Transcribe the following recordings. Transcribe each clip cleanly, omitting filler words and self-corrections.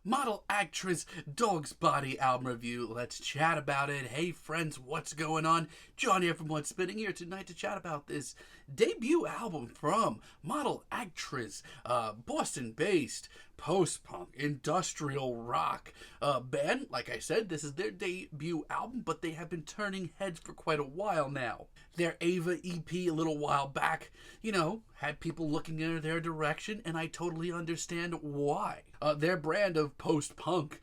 Model Actriz Dogsbody album review. Let's chat about it. Hey friends, what's going on? John here from What's Spinning here tonight to chat about this debut album from Model Actriz, Boston-based post-punk, industrial rock band. Like I said, this is their debut album, but they have been turning heads for quite a while now. Their Ava EP a little while back, had people looking in their direction, and I totally understand why. Their brand of post-punk,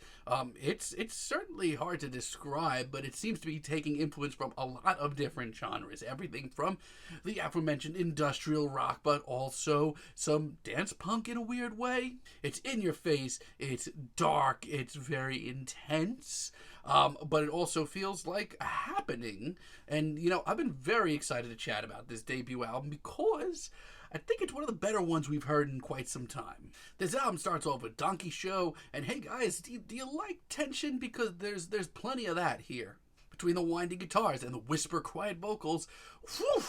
it's certainly hard to describe, but it seems to be taking influence from a lot of different genres. Everything from the aforementioned industrial rock, but also some dance punk in a weird way. It's in your face, it's dark, it's very intense, but it also feels like a happening. And, I've been very excited to chat about this debut album because I think it's one of the better ones we've heard in quite some time. This album starts off with Donkey Show, and hey guys, do you like tension? Because there's plenty of that here. Between the winding guitars and the whisper quiet vocals, whew!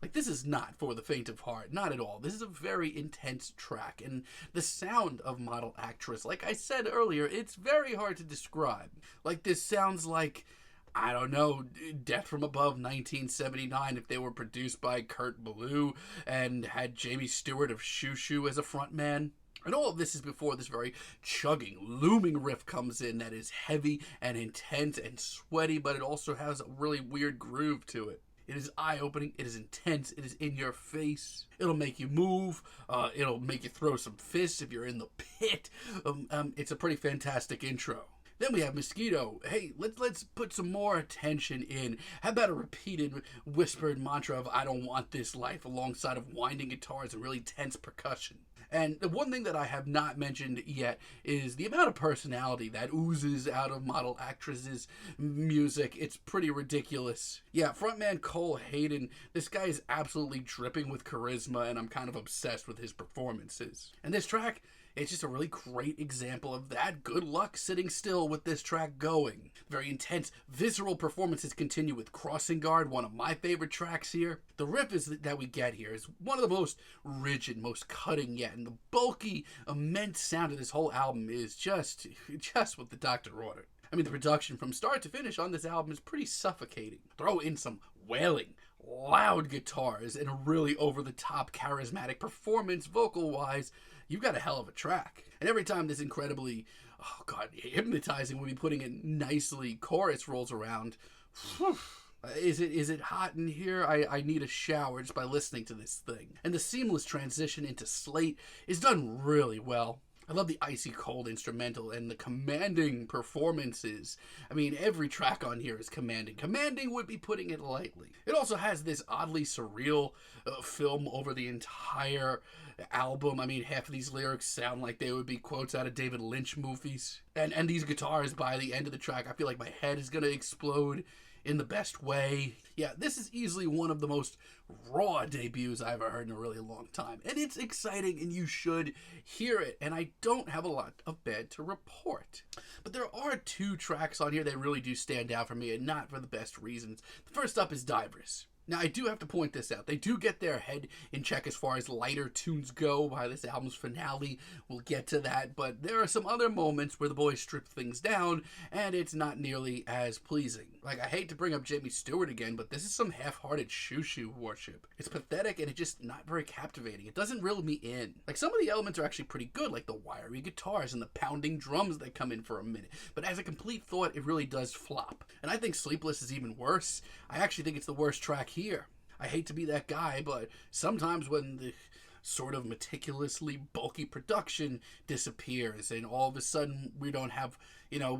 Like, this is not for the faint of heart, not at all. This is a very intense track, and the sound of Model Actriz, like I said earlier, it's very hard to describe. Like, this sounds like, I don't know, Death from Above 1979 if they were produced by Kurt Ballou and had Jamie Stewart of Shoo Shoo as a frontman. And all of this is before this very chugging, looming riff comes in that is heavy and intense and sweaty, but it also has a really weird groove to it. It is eye-opening, it is intense, it is in your face. It'll make you move, it'll make you throw some fists if you're in the pit. It's a pretty fantastic intro. Then we have Mosquito. Hey, let's put some more attention in. How about a repeated whispered mantra of I don't want this life alongside of winding guitars and really tense percussion. And the one thing that I have not mentioned yet is the amount of personality that oozes out of Model Actriz's music. It's pretty ridiculous. Yeah, frontman Cole Hayden, this guy is absolutely dripping with charisma, and I'm kind of obsessed with his performances. And this track, it's just a really great example of that. Good luck sitting still with this track going. Very intense, visceral performances continue with Crossing Guard, one of my favorite tracks here. The riff that we get here is one of the most rigid, most cutting yet, and the bulky, immense sound of this whole album is just what the doctor ordered. I mean, the production from start to finish on this album is pretty suffocating. Throw in some wailing, loud guitars, and a really over-the-top, charismatic performance vocal-wise, you've got a hell of a track. And every time this incredibly, hypnotizing, when we putting it nicely, chorus rolls around, whew, is it hot in here? I need a shower just by listening to this thing. And the seamless transition into Slate is done really well. I love the icy cold instrumental and the commanding performances. I mean, every track on here is commanding. Commanding would be putting it lightly. It also has this oddly surreal film over the entire album. I mean, half of these lyrics sound like they would be quotes out of David Lynch movies. And these guitars, by the end of the track, I feel like my head is going to explode in the best way. Yeah, this is easily one of the most raw debuts I've ever heard in a really long time. And it's exciting, and you should hear it. And I don't have a lot of bad to report. But there are two tracks on here that really do stand out for me, and not for the best reasons. The first up is Divers. Now, I do have to point this out. They do get their head in check as far as lighter tunes go by this album's finale. We'll get to that, but there are some other moments where the boys strip things down, and it's not nearly as pleasing. Like, I hate to bring up Jamie Stewart again, but this is some half-hearted shoo-shoo worship. It's pathetic, and it's just not very captivating. It doesn't reel me in. Like, some of the elements are actually pretty good, like the wiry guitars and the pounding drums that come in for a minute. But as a complete thought, it really does flop. And I think Sleepless is even worse. I actually think it's the worst track here. I hate to be that guy, but sometimes when the sort of meticulously bulky production disappears and all of a sudden we don't have,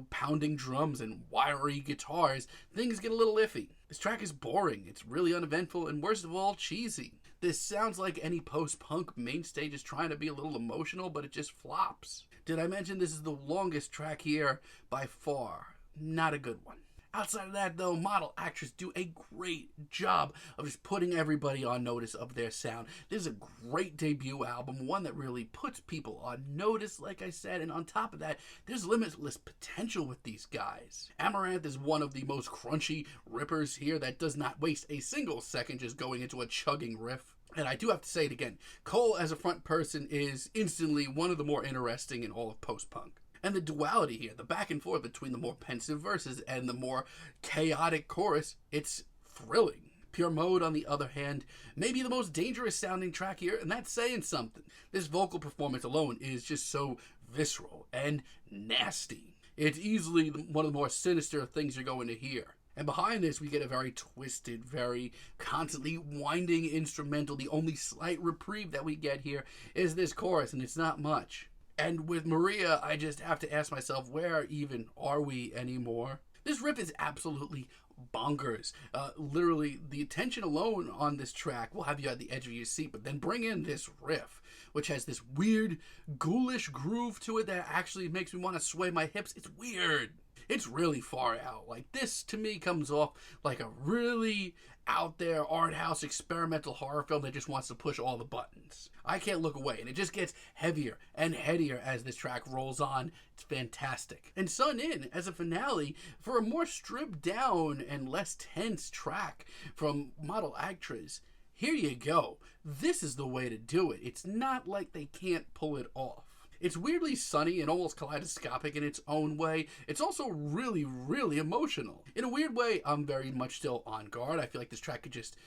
pounding drums and wiry guitars, things get a little iffy. This track is boring, it's really uneventful, and worst of all, cheesy. This sounds like any post-punk main stage is trying to be a little emotional, but it just flops. Did I mention this is the longest track here by far? Not a good one. Outside of that, though, Model Actriz do a great job of just putting everybody on notice of their sound. This is a great debut album, one that really puts people on notice, like I said, and on top of that, there's limitless potential with these guys. Amaranth is one of the most crunchy rippers here that does not waste a single second just going into a chugging riff. And I do have to say it again, Cole as a front person is instantly one of the more interesting in all of post-punk. And the duality here, the back and forth between the more pensive verses and the more chaotic chorus, it's thrilling. Pure Mode, on the other hand, may be the most dangerous sounding track here, and that's saying something. This vocal performance alone is just so visceral and nasty. It's easily one of the more sinister things you're going to hear. And behind this, we get a very twisted, very constantly winding instrumental. The only slight reprieve that we get here is this chorus, and it's not much. And with Maria, I just have to ask myself, where even are we anymore? This riff is absolutely bonkers. Literally, the attention alone on this track will have you at the edge of your seat, but then bring in this riff, which has this weird, ghoulish groove to it that actually makes me want to sway my hips. It's weird. It's really far out. Like, this to me comes off like a really out there art house experimental horror film that just wants to push all the buttons. I can't look away, and it just gets heavier and headier as this track rolls on. It's fantastic. And Sun In as a finale for a more stripped down and less tense track from Model Actriz. Here you go. This is the way to do it. It's not like they can't pull it off. It's weirdly sunny and almost kaleidoscopic in its own way. It's also really, really emotional. In a weird way, I'm very much still on guard. I feel like this track could just,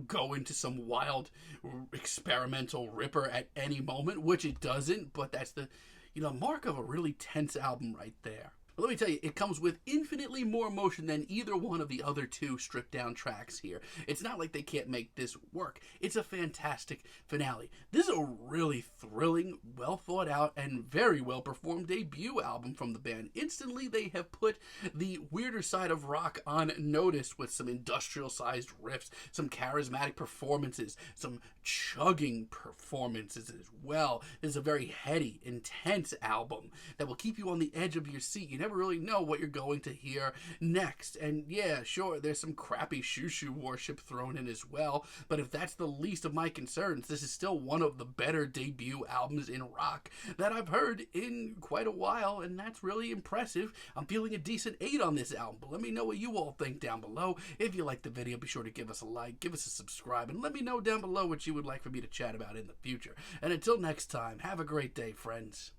go into some wild experimental ripper at any moment, which it doesn't, but that's the, mark of a really tense album right there. But let me tell you, it comes with infinitely more emotion than either one of the other two stripped down tracks here. It's not like they can't make this work. It's a fantastic finale. This is a really thrilling, well thought out, and very well performed debut album from the band. Instantly, they have put the weirder side of rock on notice with some industrial sized riffs, some charismatic performances, some chugging performances as well. This is a very heady, intense album that will keep you on the edge of your seat. You never really know what you're going to hear next. And yeah, sure, there's some crappy shoo-shoo worship thrown in as well, but if that's the least of my concerns, this is still one of the better debut albums in rock that I've heard in quite a while, and that's really impressive. I'm feeling a decent 8 on this album, but let me know what you all think down below. If you liked the video, be sure to give us a like, give us a subscribe, and let me know down below what you would like for me to chat about in the future. And until next time, have a great day, friends.